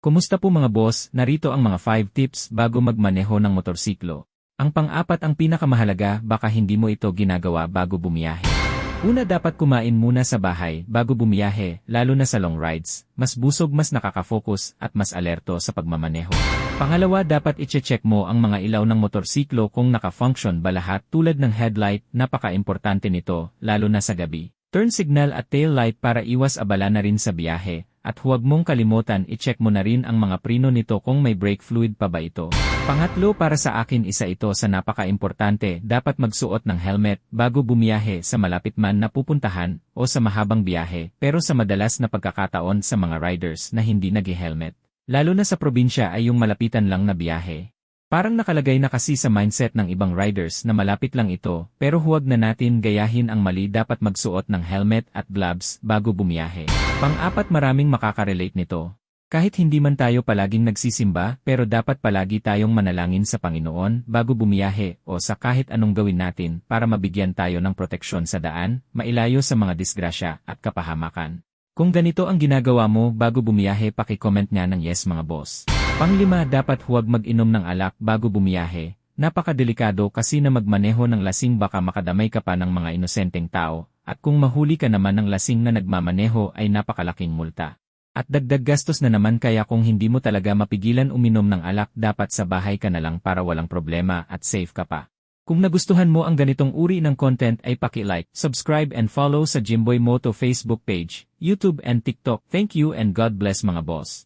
Kumusta po mga boss, narito ang mga 5 tips bago magmaneho ng motorsiklo. Ang pang-apat ang pinakamahalaga, baka hindi mo ito ginagawa bago bumiyahe. Una, dapat kumain muna sa bahay bago bumiyahe, lalo na sa long rides. Mas busog, mas nakaka-focus, at mas alerto sa pagmamaneho. Pangalawa, dapat i-check mo ang mga ilaw ng motorsiklo kung naka-function ba lahat tulad ng headlight, napaka-importante nito, lalo na sa gabi. Turn signal at tail light para iwas abala na rin sa biyahe. At huwag mong kalimutan i-check mo na rin ang mga preno nito kung may brake fluid pa ba ito. Pangatlo, para sa akin isa ito sa napaka-importante, dapat magsuot ng helmet bago bumiyahe sa malapit man na pupuntahan o sa mahabang biyahe, pero sa madalas na pagkakataon sa mga riders na hindi nag-helmet. Lalo na sa probinsya ay yung malapitan lang na biyahe. Parang nakalagay na kasi sa mindset ng ibang riders na malapit lang ito, pero huwag na natin gayahin ang mali, dapat magsuot ng helmet at gloves bago bumiyahe. Pang-apat, maraming makakarelate nito. Kahit hindi man tayo palaging nagsisimba, pero dapat palagi tayong manalangin sa Panginoon bago bumiyahe o sa kahit anong gawin natin para mabigyan tayo ng proteksyon sa daan, mailayo sa mga disgrasya at kapahamakan. Kung ganito ang ginagawa mo bago bumiyahe, paki-comment nga ng yes mga boss. Panglima, dapat huwag mag-inom ng alak bago bumiyahe. Napakadelikado kasi na magmaneho ng lasing, baka makadamay ka pa ng mga inosenteng tao, at kung mahuli ka naman ng lasing na nagmamaneho ay napakalaking multa. At dagdag gastos na naman, kaya kung hindi mo talaga mapigilan uminom ng alak, dapat sa bahay ka na lang para walang problema at safe ka pa. Kung nagustuhan mo ang ganitong uri ng content ay paki-like, subscribe and follow sa Jimboy Moto Facebook page, YouTube and TikTok. Thank you and God bless mga boss.